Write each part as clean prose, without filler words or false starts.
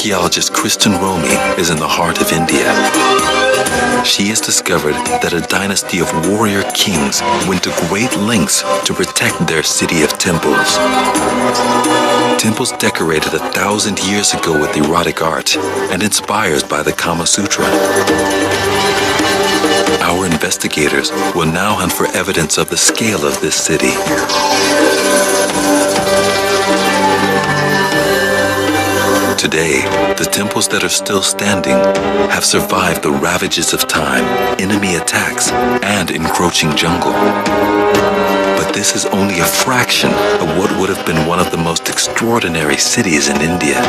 archaeologist Kristen Romy is in the heart of India. She has discovered that a dynasty of warrior kings went to great lengths to protect their city of temples. Temples decorated 1,000 years ago with erotic art and inspired by the Kama Sutra. Our investigators will now hunt for evidence of the scale of this city. Today, the temples that are still standing have survived the ravages of time, enemy attacks, and encroaching jungle. But this is only a fraction of what would have been one of the most extraordinary cities in India.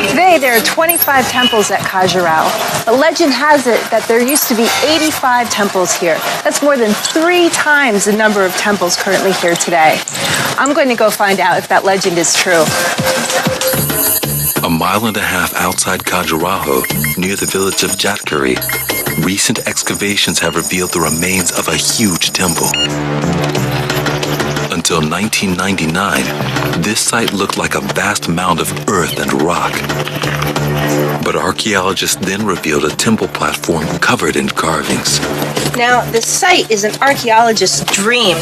Today, there are 25 temples at Khajuraho. The legend has it that there used to be 85 temples here. That's more than 3 times the number of temples currently here today. I'm going to go find out if that legend is true. A mile and a half outside Khajuraho, near the village of Jatkari, recent excavations have revealed the remains of a huge temple. Until 1999, this site looked like a vast mound of earth and rock. But archaeologists then revealed a temple platform covered in carvings. Now, this site is an archaeologist's dream.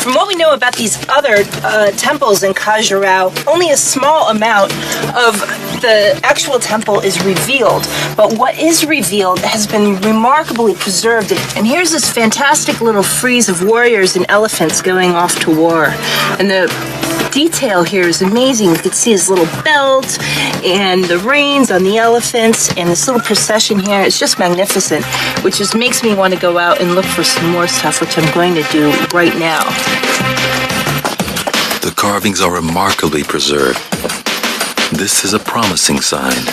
From what we know about these other temples in Khajuraho, only a small amount of the actual temple is revealed. But what is revealed has been remarkably preserved. And here's this fantastic little frieze of warriors and elephants going off to war. And the detail here is amazing. You can see his little belt and the reins on the elephants and this little procession here. It's just magnificent, which just makes me want to go out and look for some more stuff, which I'm going to do right now. The carvings are remarkably preserved. This is a promising sign.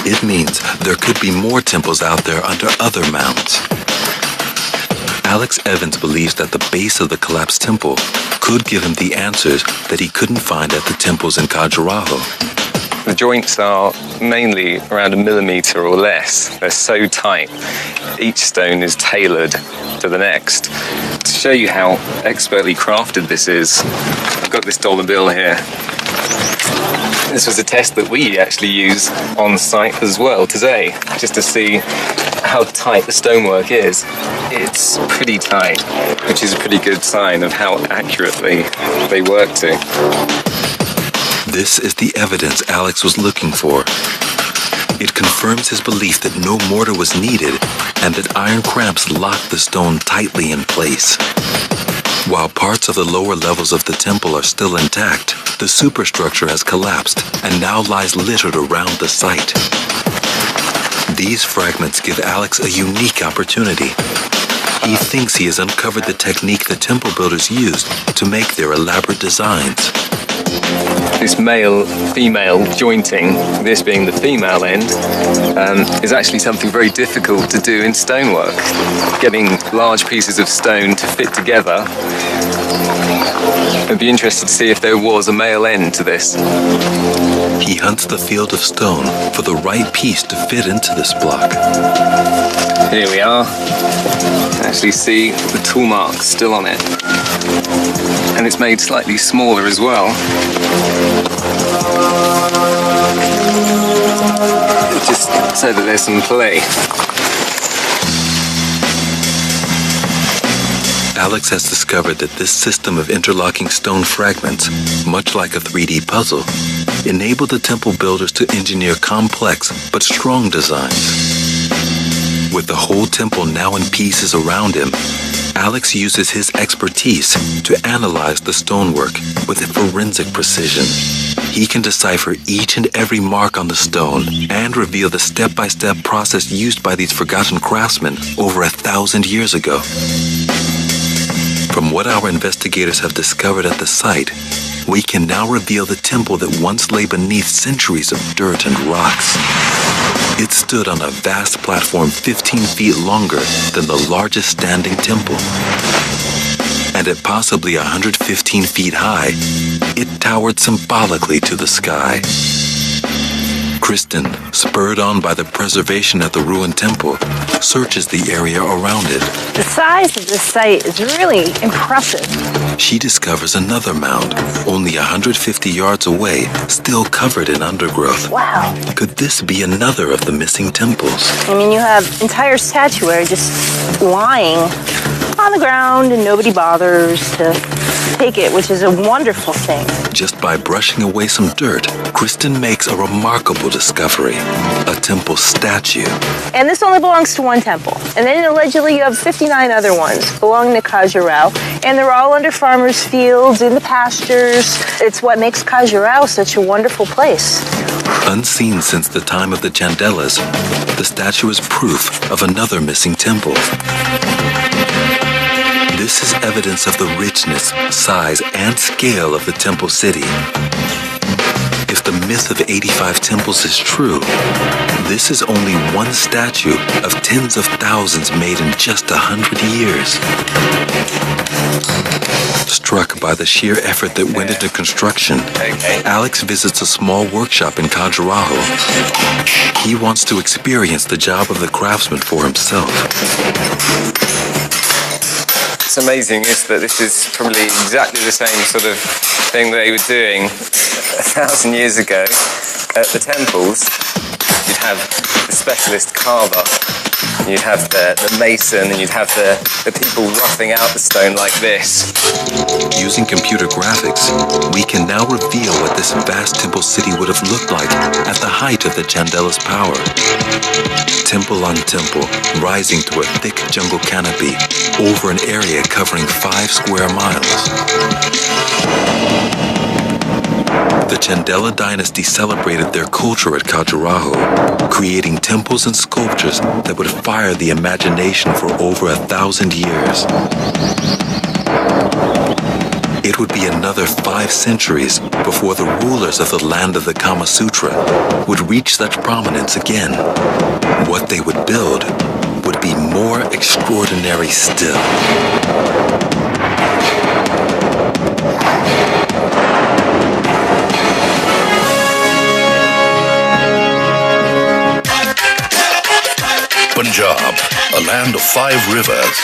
It means there could be more temples out there under other mounds. Alex Evans believes that the base of the collapsed temple could give him the answers that he couldn't find at the temples in Khajuraho. The joints are mainly around 1 millimeter or less. They're so tight. Each stone is tailored to the next. To show you how expertly crafted this is, I've got this dollar bill here. This was a test that we actually use on site as well today, just to see how tight the stonework is. It's pretty tight, which is a pretty good sign of how accurately they work to. This is the evidence Alex was looking for. It confirms his belief that no mortar was needed and that iron clamps locked the stone tightly in place. While parts of the lower levels of the temple are still intact, the superstructure has collapsed and now lies littered around the site. These fragments give Alex a unique opportunity. He thinks he has uncovered the technique the temple builders used to make their elaborate designs. This male-female jointing, this being the female end, is actually something very difficult to do in stonework. Getting large pieces of stone to fit together. I'd be interested to see if there was a male end to this. He hunts the field of stone for the right piece to fit into this block. Here we are. You can actually see the tool marks still on it. And it's made slightly smaller as well. Just so that there's some play. Alex has discovered that this system of interlocking stone fragments, much like a 3D puzzle, enabled the temple builders to engineer complex but strong designs. With the whole temple now in pieces around him, Alex uses his expertise to analyze the stonework with forensic precision. He can decipher each and every mark on the stone and reveal the step-by-step process used by these forgotten craftsmen over 1,000 years ago. From what our investigators have discovered at the site, we can now reveal the temple that once lay beneath centuries of dirt and rocks. It stood on a vast platform 15 feet longer than the largest standing temple. And at possibly 115 feet high, it towered symbolically to the sky. Kristen, spurred on by the preservation at the ruined temple, searches the area around it. The size of this site is really impressive. She discovers another mound, only 150 yards away, still covered in undergrowth. Wow. Could this be another of the missing temples? I mean, you have entire statuary just lying on the ground and nobody bothers to take it, which is a wonderful thing. Just by brushing away some dirt, Kristen makes a remarkable discovery, a temple statue. And this only belongs to one temple. And then allegedly you have 59 other ones belonging to Khajuraho. And they're all under farmers' fields, in the pastures. It's what makes Khajuraho such a wonderful place. Unseen since the time of the Chandelas, the statue is proof of another missing temple. This is evidence of the richness, size, and scale of the temple city. If the myth of 85 temples is true, this is only one statue of tens of thousands made in just 100 years. Struck by the sheer effort that went into construction, Alex visits a small workshop in Khajuraho. He wants to experience the job of the craftsman for himself. What's amazing is that this is probably exactly the same sort of thing that they were doing 1,000 years ago at the temples. You'd have the specialist carver, you'd have the mason, and you'd have the people roughing out the stone like this. Using computer graphics, we can now reveal what this vast temple city would have looked like at the height of the Chandela's power. Temple on temple, rising to a thick jungle canopy over an area covering 5 square miles. The Chandela dynasty celebrated their culture at Khajuraho, creating temples and sculptures that would fire the imagination for over 1,000 years. It would be another 5 centuries before the rulers of the land of the Kama Sutra would reach such prominence again. What they would build would be more extraordinary still. Punjab, a land of 5 rivers.